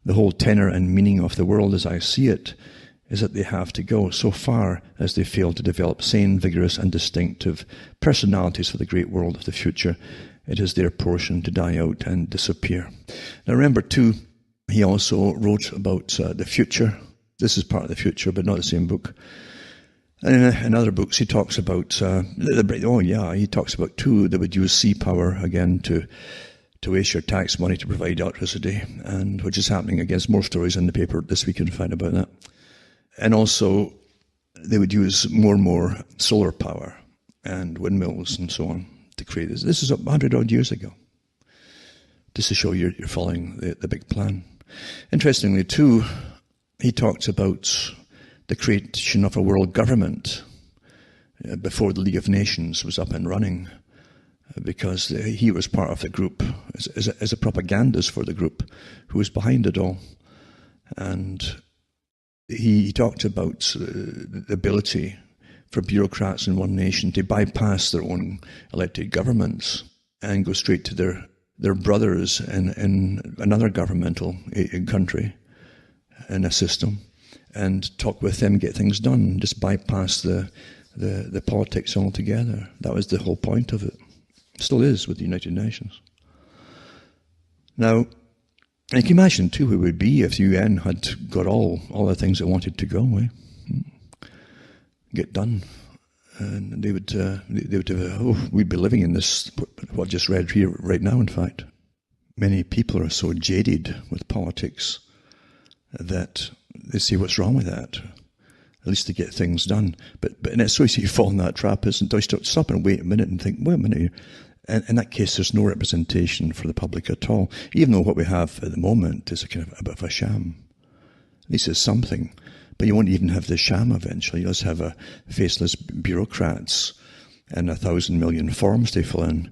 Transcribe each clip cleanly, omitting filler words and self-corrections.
The whole tenor and meaning of the world as I see it is that they have to go so far as they fail to develop sane, vigorous and distinctive personalities for the great world of the future. It is their portion to die out and disappear. Now remember too, he also wrote about the future. This is part of the future, but not the same book. And in other books he talks about, he talks about too, they would use sea power again to waste your tax money to provide electricity, and which is happening against more stories in the paper this week you can find about that. And also, they would use more and more solar power and windmills and so on to create this. This is 100 odd years ago, just to show you're following the big plan. Interestingly, too, he talks about the creation of a world government before the League of Nations was up and running, because he was part of the group as a propagandist for the group who was behind it all. And he talked about the ability for bureaucrats in one nation to bypass their own elected governments and go straight to their brothers in another governmental country in a system and talk with them, get things done, just bypass the politics altogether. That was the whole point of it. Still is with the United Nations. Now, and you can imagine too who it would be if the UN had got all the things it wanted to go, get done, and they would we'd be living in this what I just read here right now. In fact, many people are so jaded with politics that they say, "What's wrong with that?" At least to get things done. But and it's so easy to fall in that trap, isn't it? You stop and wait a minute and think, wait a minute. And in that case, there's no representation for the public at all, even though what we have at the moment is a kind of a bit of a sham. At least it's something. But you won't even have the sham eventually. You'll just have a faceless bureaucrats and 1,000 million forms they fill in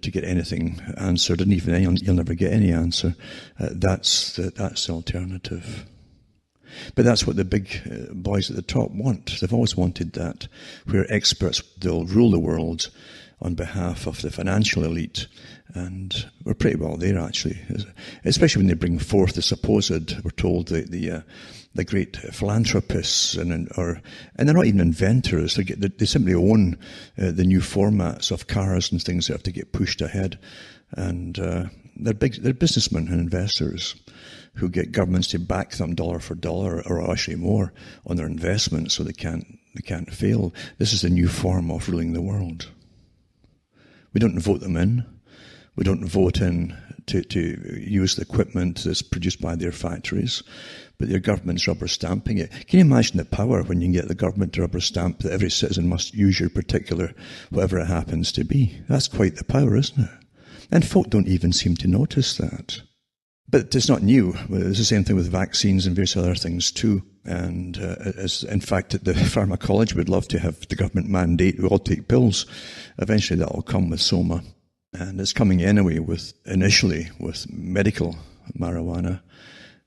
to get anything answered, and even then you'll never get any answer. That's the alternative. But that's what the big boys at the top want. They've always wanted that, where experts, they'll rule the world on behalf of the financial elite. And we're pretty well there, actually, especially when they bring forth the supposed, we're told, the great philanthropists, and they're not even inventors. They simply own the new formats of cars and things that have to get pushed ahead. And they're businessmen and investors who get governments to back them dollar for dollar, or actually more, on their investments, so they can't fail. This is the new form of ruling the world. We don't vote them in. We don't vote in to use the equipment that's produced by their factories, but their government's rubber stamping it. Can you imagine the power when you can get the government to rubber stamp that every citizen must use your particular, whatever it happens to be? That's quite the power, isn't it? And folk don't even seem to notice that. But it's not new. It's the same thing with vaccines and various other things too. And in fact, the pharmacology would love to have the government mandate we all take pills. Eventually that will come with SOMA. And it's coming anyway initially with medical marijuana.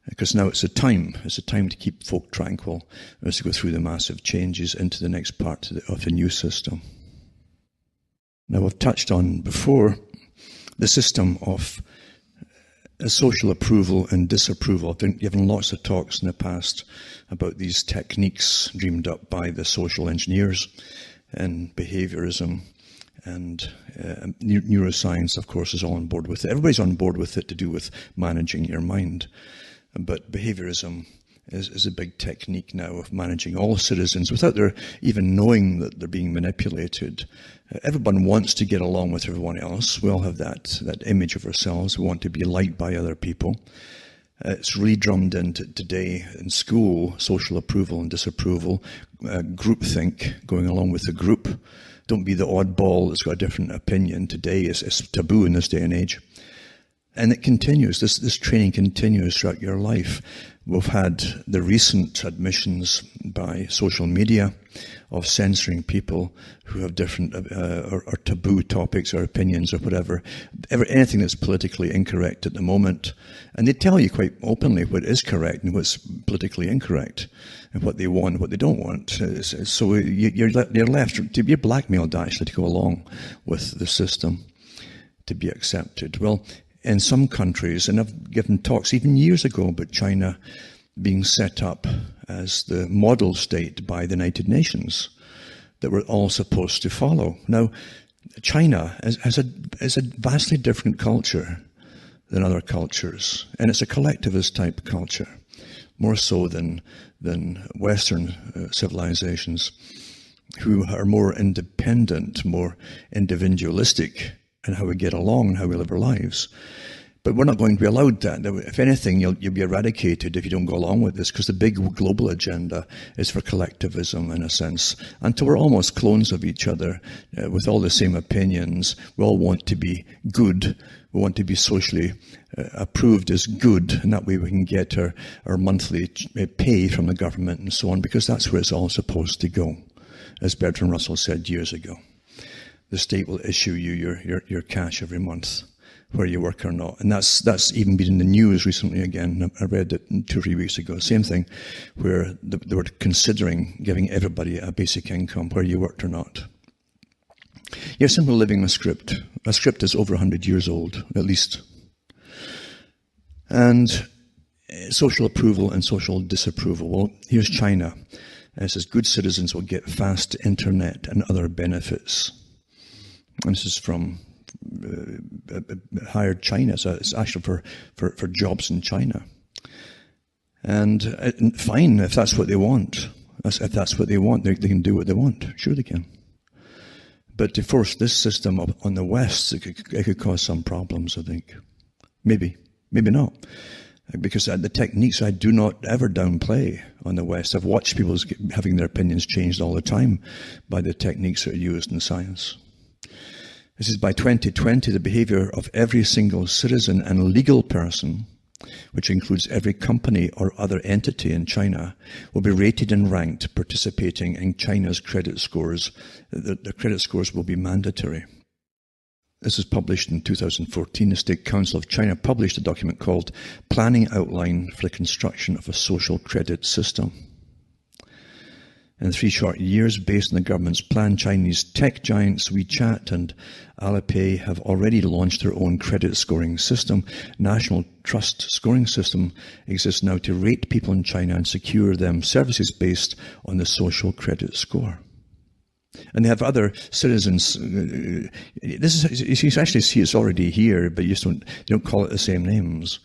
Because now it's a time to keep folk tranquil as to go through the massive changes into the next part of the new system. Now we've touched on before the system of social approval and disapproval. I've been given lots of talks in the past about these techniques dreamed up by the social engineers and behaviorism, and neuroscience, of course, is all on board with it. Everybody's on board with it to do with managing your mind. But behaviorism is a big technique now of managing all citizens without their even knowing that they're being manipulated. Everyone wants to get along with everyone else. We all have that image of ourselves. We want to be liked by other people. It's really drummed into today in school, social approval and disapproval, groupthink, going along with the group. Don't be the oddball that's got a different opinion. Today is taboo in this day and age. And it continues, this training continues throughout your life. We've had the recent admissions by social media of censoring people who have different or taboo topics or opinions or whatever, anything that's politically incorrect at the moment. And they tell you quite openly what is correct and what's politically incorrect, and what they want, what they don't want. So you're left, you're blackmailed actually to go along with the system to be accepted. Well, in some countries, and I've given talks even years ago about China being set up as the model state by the United Nations that we're all supposed to follow. Now, China is a vastly different culture than other cultures, and it's a collectivist type culture, more so than Western civilizations, who are more independent, more individualistic in how we get along and how we live our lives. But we're not going to be allowed that. If anything, you'll be eradicated if you don't go along with this, because the big global agenda is for collectivism, in a sense. Until we're almost clones of each other, with all the same opinions. We all want to be good. We want to be socially approved as good, and that way we can get our monthly pay from the government and so on, because that's where it's all supposed to go. As Bertrand Russell said years ago, the state will issue you your cash every month, where you work or not. And that's even been in the news recently again. I read it 2 or 3 weeks ago. Same thing, where they were considering giving everybody a basic income, where you worked or not. You're simply living a script. A script is over 100 years old, at least. And social approval and social disapproval. Well, here's China. It says good citizens will get fast internet and other benefits. And this is from Hired China, so it's actually for jobs in China. And fine, if that's what they want. If that's what they want, they can do what they want. Sure they can. But to force this system on the West, it could cause some problems, I think. Maybe not. Because the techniques I do not ever downplay on the West. I've watched people having their opinions changed all the time by the techniques that are used in science. This is by 2020, the behavior of every single citizen and legal person, which includes every company or other entity in China, will be rated and ranked participating in China's credit scores. The credit scores will be mandatory. This was published in 2014. The State Council of China published a document called Planning Outline for the Construction of a Social Credit System. In 3 short years, based on the government's plan, Chinese tech giants WeChat and Alipay have already launched their own credit scoring system. National Trust Scoring System exists now to rate people in China and secure them services based on the social credit score. And they have other citizens. You actually see it's already here, but they don't call it the same names.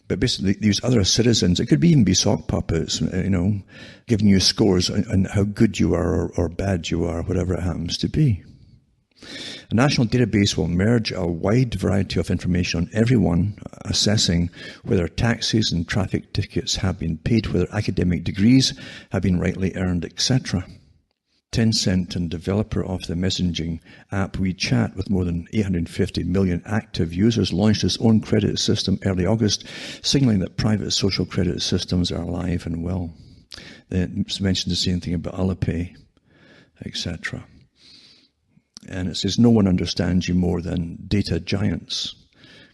But basically, these other citizens, it could even be sock puppets, giving you scores on how good you are or bad you are, whatever it happens to be. A national database will merge a wide variety of information on everyone, assessing whether taxes and traffic tickets have been paid, whether academic degrees have been rightly earned, etc. Tencent, and developer of the messaging app WeChat, with more than 850 million active users, launched its own credit system early August, signaling that private social credit systems are alive and well. They mentioned the same thing about Alipay, etc. And it says, no one understands you more than data giants.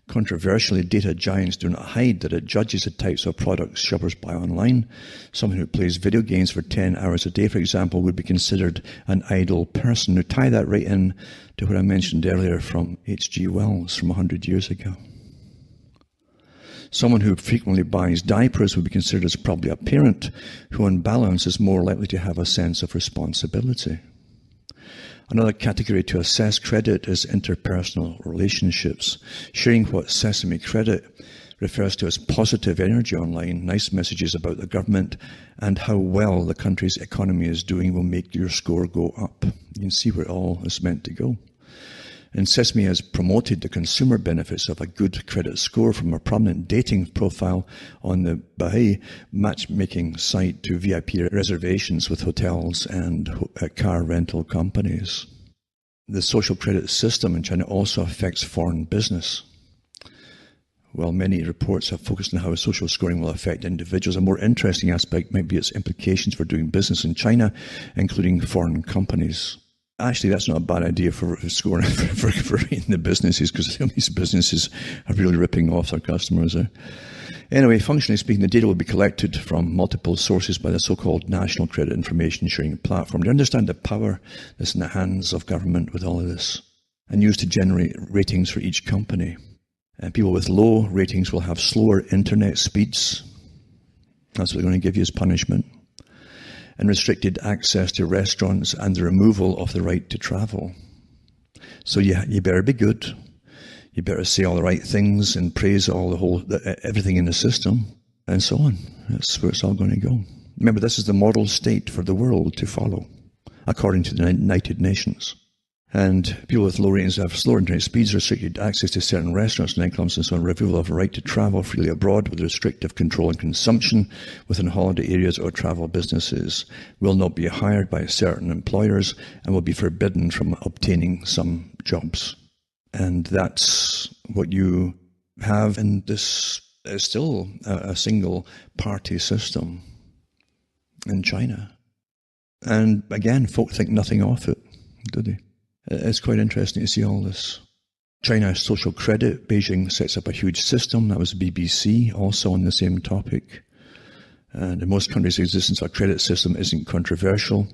Controversially, data giants do not hide that it judges the types of products shoppers buy online. Someone who plays video games for 10 hours a day, for example, would be considered an idle person. To tie that right in to what I mentioned earlier from H.G. Wells from 100 years ago. Someone who frequently buys diapers would be considered as probably a parent who, on balance, is more likely to have a sense of responsibility. Another category to assess credit is interpersonal relationships. Sharing what Sesame Credit refers to as positive energy online, nice messages about the government and how well the country's economy is doing will make your score go up. You can see where it all is meant to go. And Sesame has promoted the consumer benefits of a good credit score, from a prominent dating profile on the Baha'i matchmaking site to VIP reservations with hotels and car rental companies. The social credit system in China also affects foreign business. While many reports have focused on how social scoring will affect individuals, a more interesting aspect might be its implications for doing business in China, including foreign companies. Actually, that's not a bad idea for scoring for the businesses, because these businesses are really ripping off their customers. Anyway, functionally speaking, the data will be collected from multiple sources by the so-called National Credit Information Sharing Platform. Do you understand the power that's in the hands of government with all of this? And used to generate ratings for each company. And people with low ratings will have slower internet speeds. That's what they're going to give you as punishment. And restricted access to restaurants and the removal of the right to travel. So you better be good. You better say all the right things and praise everything in the system and so on. That's where it's all going to go. Remember, this is the model state for the world to follow, according to the United Nations. And people with low ratings have slower internet speeds, restricted access to certain restaurants, nightclubs, and so on, removal of a right to travel freely abroad with restrictive control and consumption within holiday areas or travel businesses, will not be hired by certain employers, and will be forbidden from obtaining some jobs. And that's what you have in this still a single party system in China. And again, folk think nothing of it, do they? It's quite interesting to see all this. China has social credit. Beijing sets up a huge system. That was BBC, also on the same topic. And in most countries, the existence of a credit system isn't controversial.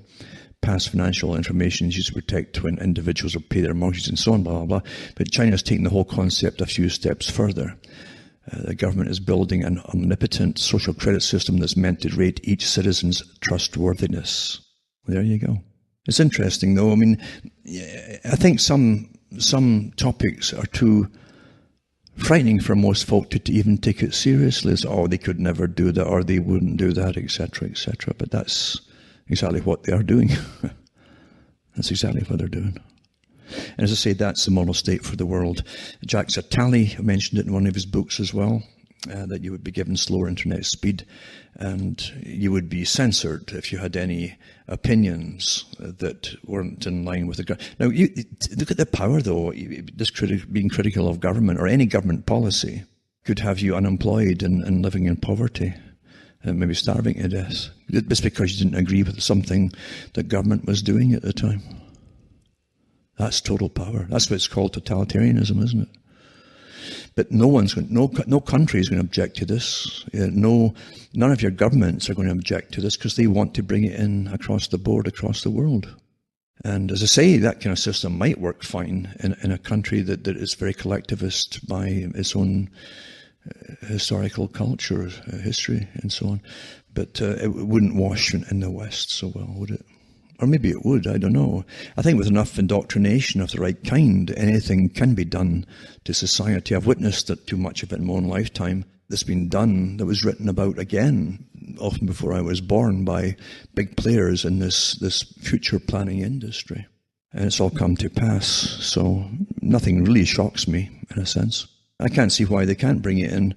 Past financial information is used to protect when individuals will pay their mortgages and so on, blah, blah, blah. But China has taken the whole concept a few steps further. The government is building an omnipotent social credit system that's meant to rate each citizen's trustworthiness. There you go. It's interesting, though. I mean, I think some topics are too frightening for most folk to even take it seriously. It's, they could never do that, or they wouldn't do that, etc., etc. But that's exactly what they are doing. That's exactly what they're doing. And as I say, that's the model state for the world. Jacques Attali mentioned it in one of his books as well, that you would be given slower internet speed, and you would be censored if you had any opinions that weren't in line with the government. Now, look at the power, though. Being critical of government or any government policy could have you unemployed and living in poverty, and maybe starving to death, just because you didn't agree with something that government was doing at the time. That's total power. That's what it's called, totalitarianism, isn't it? But no country is going to object to this. None of your governments are going to object to this because they want to bring it in across the board, across the world. And as I say, that kind of system might work fine in a country that is very collectivist by its own historical culture, history, and so on. But it wouldn't wash in the West so well, would it? Or maybe it would, I don't know. I think with enough indoctrination of the right kind, anything can be done to society. I've witnessed that too much of it in my own lifetime that's been done, that was written about again, often before I was born, by big players in this future planning industry. And it's all come to pass, so nothing really shocks me, in a sense. I can't see why they can't bring it in,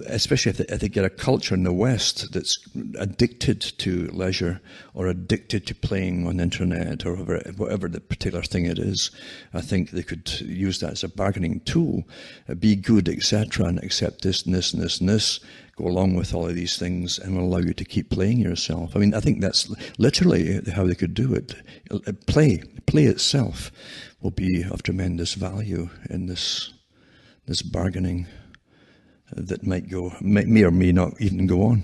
especially if they get a culture in the West that's addicted to leisure or addicted to playing on the internet or whatever the particular thing it is. I think they could use that as a bargaining tool, be good, etc., and accept this and this and this and this, go along with all of these things, and will allow you to keep playing yourself. I mean, I think that's literally how they could do it. Play itself will be of tremendous value in this bargaining that may or may not even go on.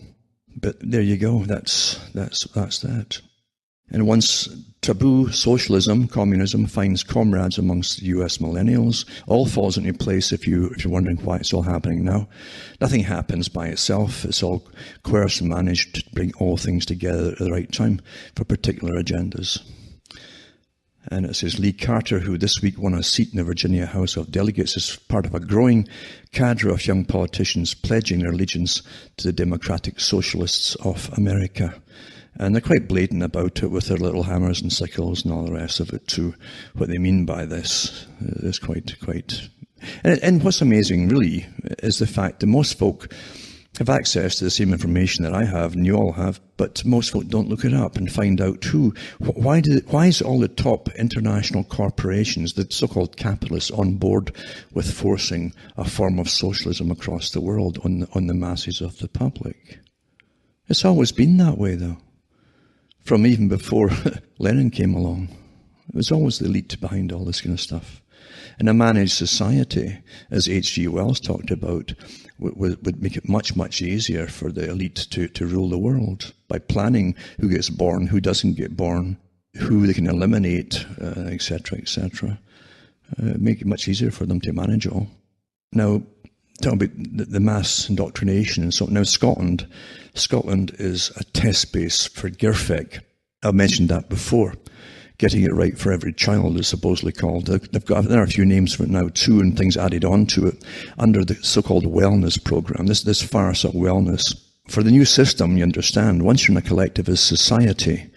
But there you go, that's that. And once taboo socialism, communism, finds comrades amongst the US millennials, all falls into place if you're wondering why it's all happening now. Nothing happens by itself. It's all coerced and managed to bring all things together at the right time for particular agendas. And it says Lee Carter, who this week won a seat in the Virginia House of Delegates, is part of a growing cadre of young politicians pledging their allegiance to the Democratic Socialists of America. And they're quite blatant about it with their little hammers and sickles and all the rest of it too. What they mean by this is quite. And what's amazing really is the fact that most folk have access to the same information that I have and you all have, but most folk don't look it up and find out why is all the top international corporations, the so-called capitalists, on board with forcing a form of socialism across the world on the masses of the public? It's always been that way, though. From even before Lenin came along. It was always the elite behind all this kind of stuff. And a managed society, as H.G. Wells talked about, would make it much, much easier for the elite to rule the world by planning who gets born, who doesn't get born, who they can eliminate, etc., etc. Make it much easier for them to manage it all. Now, talking about the mass indoctrination and so on. Now, Scotland is a test base for GIRFEC. I've mentioned that before. Getting it right for every child is supposedly called. There are a few names for it now too, and things added on to it under the so-called wellness program. This farce of wellness. For the new system, you understand, once you're in a collectivist society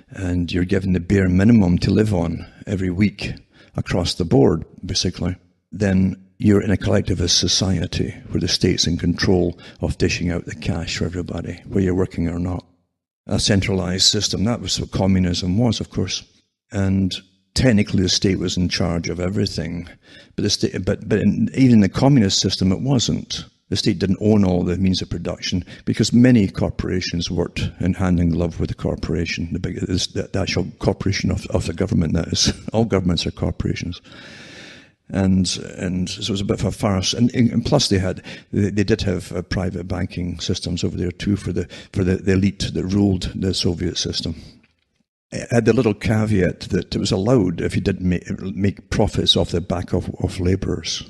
and you're given the bare minimum to live on every week across the board, basically, then you're in a collectivist society where the state's in control of dishing out the cash for everybody, whether you're working or not. A centralized system. That was what communism was, of course. And technically the state was in charge of everything. But even in the communist system, it wasn't. The state didn't own all the means of production because many corporations worked in hand in glove with the corporation, the actual corporation of the government, that is. All governments are corporations. And so it was a bit of a farce. And plus they did have private banking systems over there too for the elite that ruled the Soviet system. It had the little caveat that it was allowed if you did make profits off the back of labourers.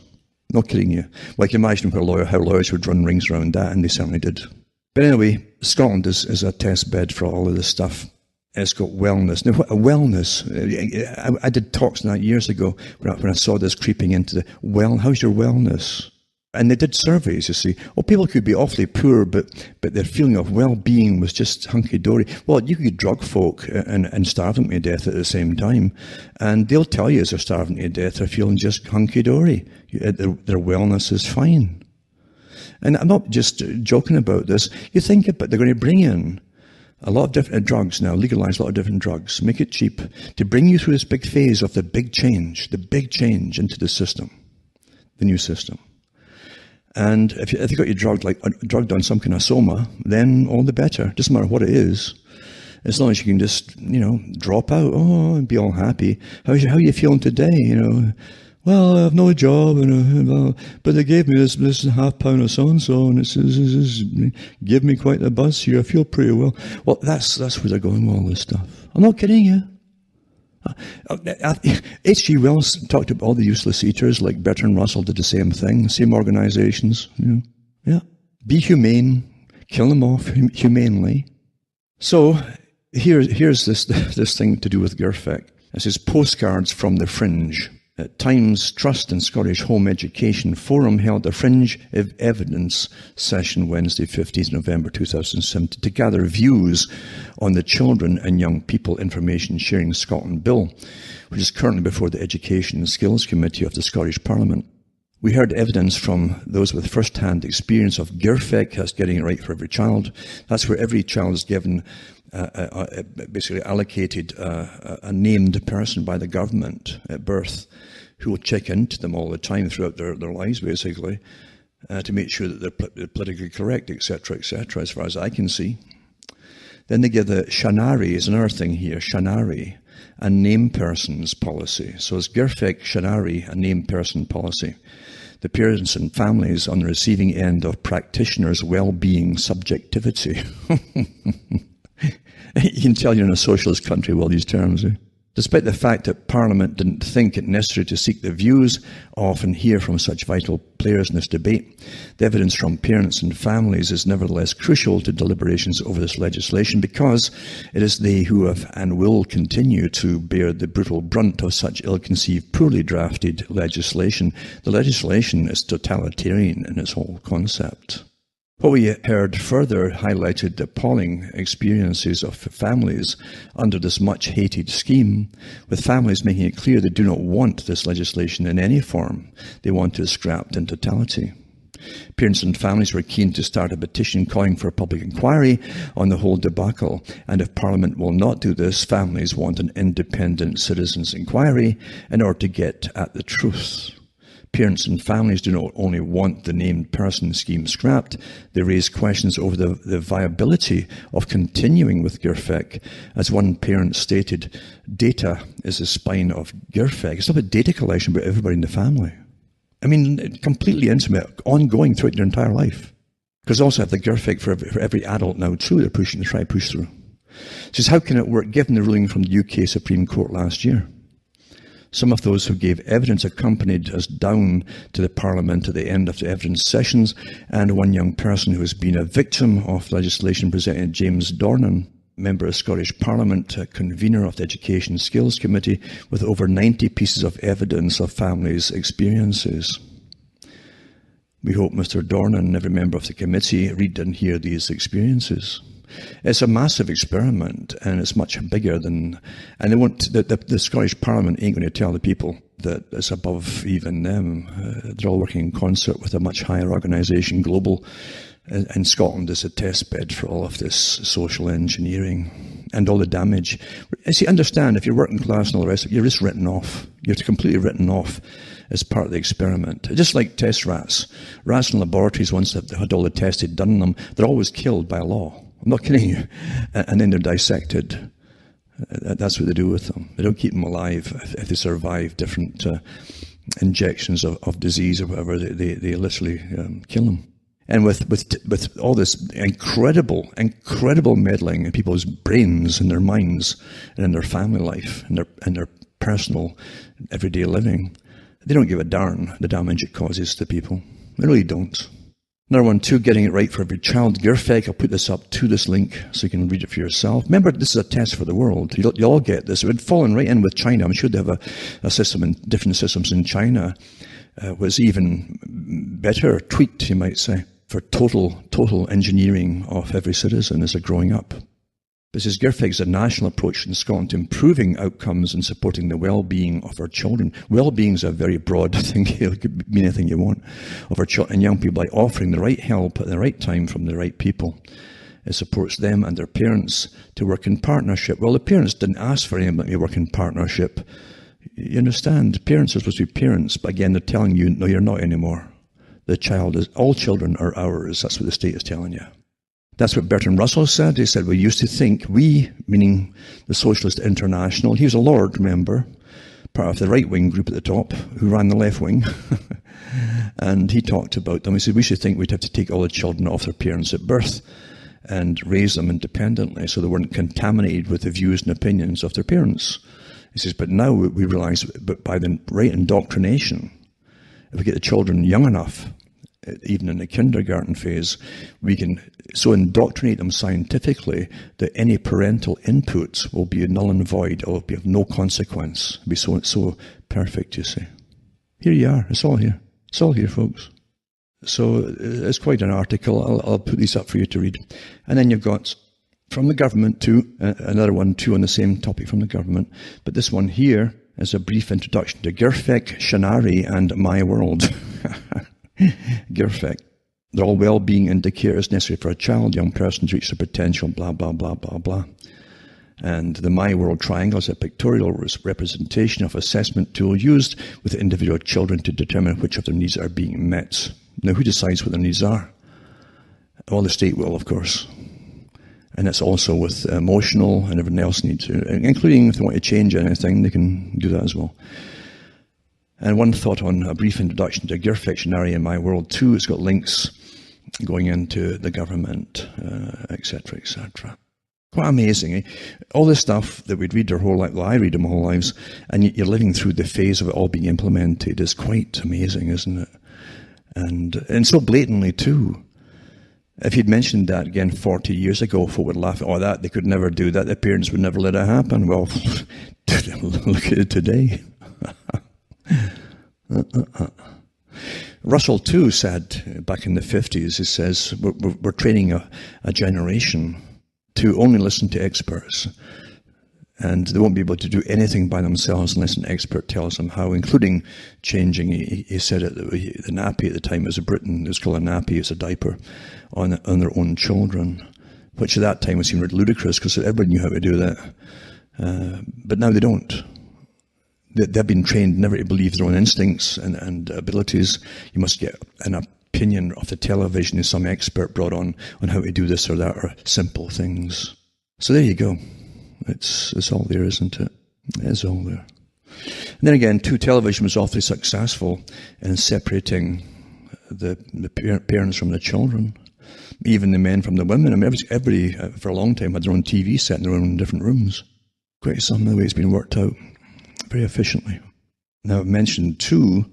Not kidding you. Well, I can imagine how lawyers would run rings around that, and they certainly did. But anyway, Scotland is a test bed for all of this stuff. It's got wellness. Now, what a wellness? I did talks on that years ago when I saw this creeping into how's your wellness? And they did surveys, you see. Oh, people could be awfully poor, but their feeling of well-being was just hunky-dory. Well, you could drug folk and starve them to death at the same time. And they'll tell you as they're starving to death, they're feeling just hunky-dory. Their wellness is fine. And I'm not just joking about this. You think about they're going to bring in a lot of different drugs now, legalize a lot of different drugs, make it cheap, to bring you through this big phase of the big change into the system, the new system. And if you got you drugged on some kind of soma, then all the better. Doesn't matter what it is, as long as you can just drop out. Oh, and be all happy. How are you feeling today? Well, I have no job, but they gave me this £0.5 of so and so, and it's give me quite a buzz here. I feel pretty well. Well, that's where they're going with all this stuff. I'm not kidding you. H.G. Wells talked about all the useless eaters, like Bertrand Russell did the same thing, same organizations. Yeah. Be humane, kill them off humanely. So here's this thing to do with GIRFEC. This is postcards from the fringe. Times Trust and Scottish Home Education Forum held a fringe evidence session Wednesday, 15th November 2017 to gather views on the Children and Young People Information Sharing Scotland Bill, which is currently before the Education and Skills Committee of the Scottish Parliament. We heard evidence from those with first-hand experience of GIRFEC, that's getting it right for every child. That's where every child is given basically allocated a named person by the government at birth who will check into them all the time throughout their lives, basically, to make sure that they're politically correct, etc., as far as I can see. Then they give the Shanari, is another thing here, Shanari, a name persons policy. So it's GIRFEC, Shanari, a name person policy. The parents and families on the receiving end of practitioners' well-being subjectivity. You can tell you're in a socialist country with all these terms. Despite the fact that Parliament didn't think it necessary to seek the views of and hear from such vital players in this debate, the evidence from parents and families is nevertheless crucial to deliberations over this legislation because it is they who have and will continue to bear the brutal brunt of such ill-conceived, poorly drafted legislation. The legislation is totalitarian in its whole concept. What we heard further highlighted the appalling experiences of families under this much-hated scheme, with families making it clear they do not want this legislation in any form. They want it scrapped in totality. Parents and families were keen to start a petition calling for a public inquiry on the whole debacle, and if Parliament will not do this, families want an independent citizens' inquiry in order to get at the truth. Parents and families do not only want the named person scheme scrapped, they raise questions over the viability of continuing with GIRFEC. As one parent stated, data is the spine of GIRFEC. It's not about data collection, but everybody in the family. I mean, completely intimate, ongoing throughout their entire life. Because they also have the GIRFEC for every adult now too, they're pushing to try to push through. Says, how can it work given the ruling from the UK Supreme Court last year? Some of those who gave evidence accompanied us down to the Parliament at the end of the evidence sessions, and one young person who has been a victim of legislation presented, James Dornan, member of Scottish Parliament, convener of the Education Skills Committee, with over 90 pieces of evidence of families' experiences. We hope Mr. Dornan and every member of the committee read and hear these experiences. It's a massive experiment, and it's much bigger than, and they won't, the Scottish Parliament ain't going to tell the people that it's above even them. They're all working in concert with a much higher organisation, global, and Scotland is a test bed for all of this social engineering and all the damage. See, understand, if you're working class and all the rest of it, you're just written off. You're completely written off as part of the experiment. Just like test rats. Rats in laboratories, once they've had all the tests they've done on them, they're always killed by law. I'm not kidding you. And then they're dissected. That's what they do with them. They don't keep them alive if they survive different injections of disease or whatever. They literally kill them. And with all this incredible meddling in people's brains and their minds and in their family life and their personal everyday living, they don't give a darn the damage it causes to people. They really don't. Another one, too, getting it right for every child. Girfeg, I'll put this up to this link so you can read it for yourself. Remember, this is a test for the world. You'll all get this. It would fallen right in with China. I'm sure they have a system, in different systems in China was even better tweaked, you might say, for total engineering of every citizen as they're growing up. This is Girfeg's a national approach in Scotland to improving outcomes and supporting the well-being of our children. Well-being is a very broad thing. It could mean anything you want. Of our children and young people by offering the right help at the right time from the right people. It supports them and their parents to work in partnership. Well, the parents didn't ask for anybody to work in partnership. You understand? Parents are supposed to be parents, but again, they're telling you, no, you're not anymore. The child is, all children are ours. That's what the state is telling you. That's what Bertrand Russell said. He said, we used to think, we, meaning the Socialist International, he was a lord, remember, part of the right-wing group at the top, who ran the left wing. And he talked about them. He said, we should think we'd have to take all the children off their parents at birth and raise them independently so they weren't contaminated with the views and opinions of their parents. He says, but now we realise that by the right indoctrination, if we get the children young enough, even in the kindergarten phase, we can so indoctrinate them scientifically that any parental input will be null and void. It will be of no consequence. It'll be so perfect, you see. Here you are. It's all here. It's all here, folks. So it's quite an article. I'll put these up for you to read. And then you've got from the government too, another one too on the same topic from the government. But this one here is a brief introduction to Girfeg, Shanari, and My World. Girfeg. They're all well-being indicators necessary for a child, young person to reach their potential, blah, blah, blah, blah, blah. And the My World Triangle is a pictorial representation of assessment tool used with individual children to determine which of their needs are being met. Now, who decides what their needs are? Well, the state will, of course. And it's also with emotional and everything else needs, including if they want to change anything, they can do that as well. And one thought on a brief introduction to Girfeg, Shanari, and My World too. It's got links going into the government, etc., etc. Quite amazing, eh? All this stuff that we'd read our whole life, well, I read them our whole lives, and you're living through the phase of it all being implemented. It's quite amazing, isn't it? And so blatantly too. If you'd mentioned that again 40 years ago, folk would laugh at all that. They could never do that. Their parents would never let it happen. Well, look at it today. Russell too said back in the 50s, he says, we're training a generation to only listen to experts, and they won't be able to do anything by themselves unless an expert tells them how, including changing. He said it, the nappy at the time was Britain, it was called a nappy, it's a diaper, on their own children, which at that time was seemed ludicrous because everybody knew how to do that. But now they don't. They've been trained never to believe their own instincts and abilities. You must get an opinion of the television as some expert brought on how to do this or that, or simple things. So there you go. It's all there, isn't it? It's all there. And then again, too, television was awfully successful in separating the parents from the children, even the men from the women. I mean, everybody for a long time had their own TV set in their own different rooms. Quite some of the way it's been worked out very efficiently. Now, I've mentioned too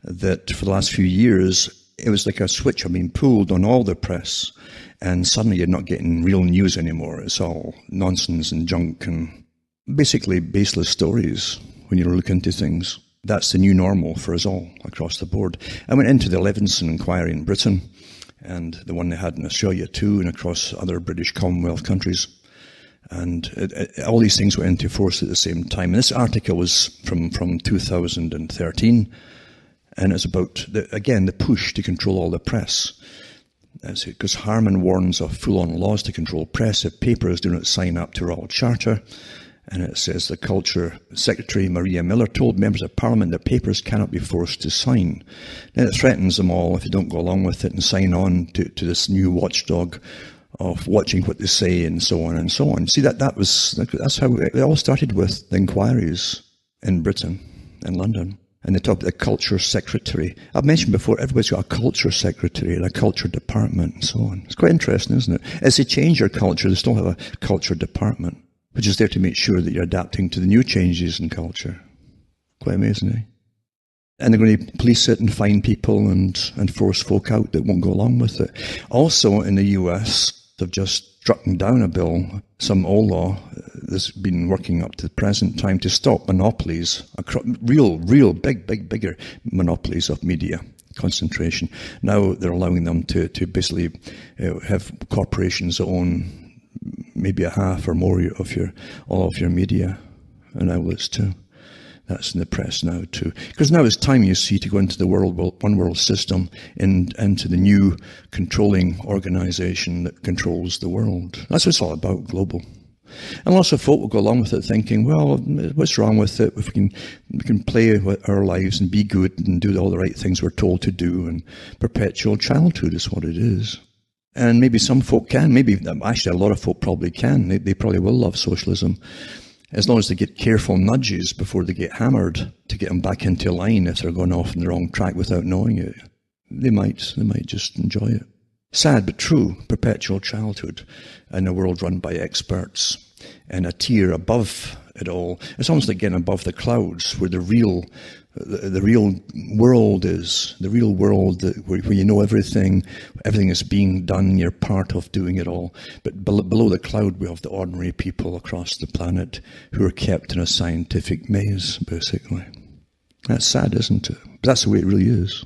that for the last few years, it was like a switch had been pulled on all the press, and suddenly you're not getting real news anymore. It's all nonsense and junk and basically baseless stories when you look into things. That's the new normal for us all across the board. I went into the Levinson inquiry in Britain, and the one they had in Australia too, and across other British Commonwealth countries. And all these things went into force at the same time. And this article was from 2013, and it's about, the push to control all the press. Because Harman warns of full-on laws to control press if papers do not sign up to Royal Charter. And it says the Culture Secretary Maria Miller told members of Parliament that papers cannot be forced to sign. Then it threatens them all if they don't go along with it and sign on to this new watchdog of watching what they say and so on and so on. See, that's how it all started, with the inquiries in Britain and London. And they talk about the Culture Secretary. I've mentioned before, everybody's got a Culture Secretary and a Culture Department and so on. It's quite interesting, isn't it? As they change their culture, they still have a Culture Department, which is there to make sure that you're adapting to the new changes in culture. Quite amazing, eh? And they're going to police it and fine people and force folk out that won't go along with it. Also, in the US, they've just struck down a bill, some old law that's been working up to the present time, to stop monopolies, real bigger monopolies of media concentration. Now they're allowing them to basically have corporations that own maybe a half or more of all of your media and outlets too. That's in the press now too. Because now it's time, you see, to go into the one world system and into the new controlling organisation that controls the world. That's what it's all about, global. And lots of folk will go along with it thinking, well, what's wrong with it? If we can play our lives and be good and do all the right things we're told to do, and perpetual childhood is what it is. And maybe some folk can, actually a lot of folk probably can. They probably will love socialism, as long as they get careful nudges before they get hammered to get them back into line if they're going off on the wrong track without knowing it. They might just enjoy it. Sad but true, perpetual childhood in a world run by experts, and a tier above it all. It's almost like getting above the clouds, where the real world is, the real world where you know everything is being done, you're part of doing it all. But below the cloud we have the ordinary people across the planet who are kept in a scientific maze, basically. That's sad, isn't it? But that's the way it really is.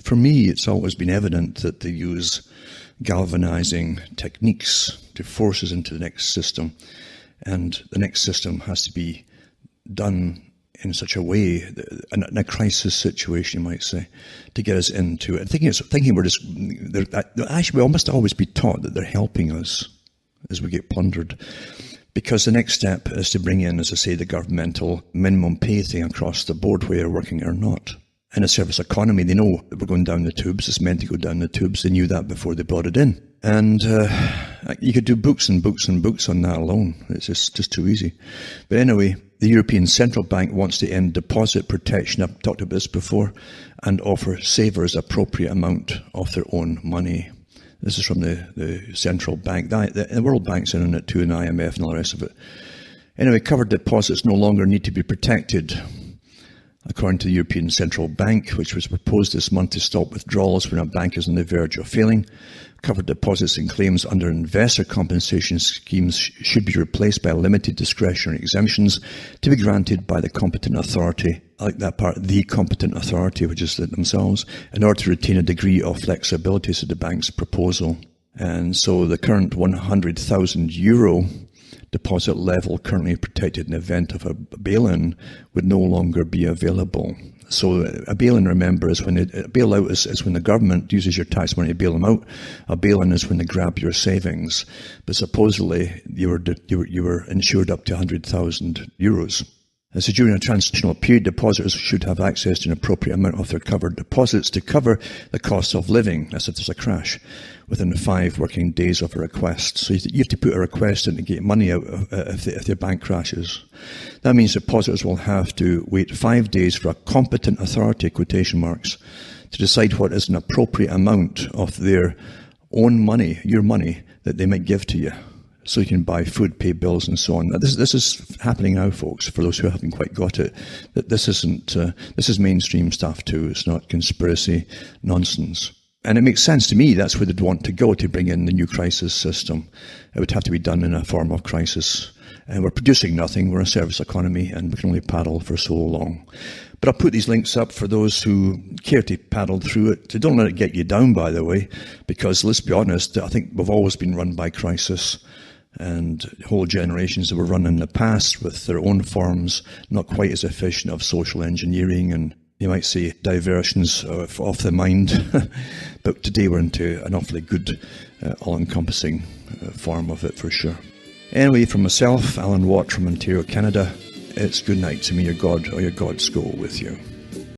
For me, it's always been evident that they use galvanizing techniques to force us into the next system, and the next system has to be done in such a way, in a crisis situation, you might say, to get us into it. Thinking we're just, actually, we must always be taught that they're helping us as we get plundered. Because the next step is to bring in, as I say, the governmental minimum pay thing across the board, whether you're working or not. In a service economy, they know that we're going down the tubes. It's meant to go down the tubes. They knew that before they brought it in. And you could do books and books and books on that alone. It's just too easy. But anyway, the European Central Bank wants to end deposit protection, I've talked about this before, and offer savers appropriate amount of their own money. This is from the Central Bank. The World Bank's in on it too, and IMF and all the rest of it. Anyway, covered deposits no longer need to be protected, according to the European Central Bank, which was proposed this month to stop withdrawals when a bank is on the verge of failing. Covered deposits and claims under investor compensation schemes should be replaced by limited discretionary exemptions to be granted by the competent authority. I like that part, the competent authority, which is themselves, in order to retain a degree of flexibility to the bank's proposal. And so the current €100,000 deposit level currently protected in the event of a bail-in would no longer be available. So a bail-in, remember, is when a bailout is when the government uses your tax money to bail them out. A bail-in is when they grab your savings. But supposedly you were insured up to €100,000. So during a transitional period, depositors should have access to an appropriate amount of their covered deposits to cover the cost of living. That's if there's a crash, within 5 working days of a request. So you have to put a request in to get money out if their bank crashes. That means depositors will have to wait 5 days for a competent authority, quotation marks, to decide what is an appropriate amount of their own money, your money, that they might give to you. so you can buy food, pay bills, and so on. This is happening now, folks, for those who haven't quite got it. That this is mainstream stuff too. It's not conspiracy nonsense. And it makes sense to me. That's where they'd want to go to bring in the new crisis system. It would have to be done in a form of crisis. And we're producing nothing. We're a service economy, and we can only paddle for so long. But I'll put these links up for those who care to paddle through it. So don't let it get you down, by the way, because let's be honest, I think we've always been run by crisis, and whole generations that were run in the past with their own forms, not quite as efficient, of social engineering and, you might say, diversions off the mind. But today we're into an awfully good, all-encompassing form of it for sure. Anyway, from myself, Alan Watt from Ontario, Canada, it's good night to me, your God or your gods go with you.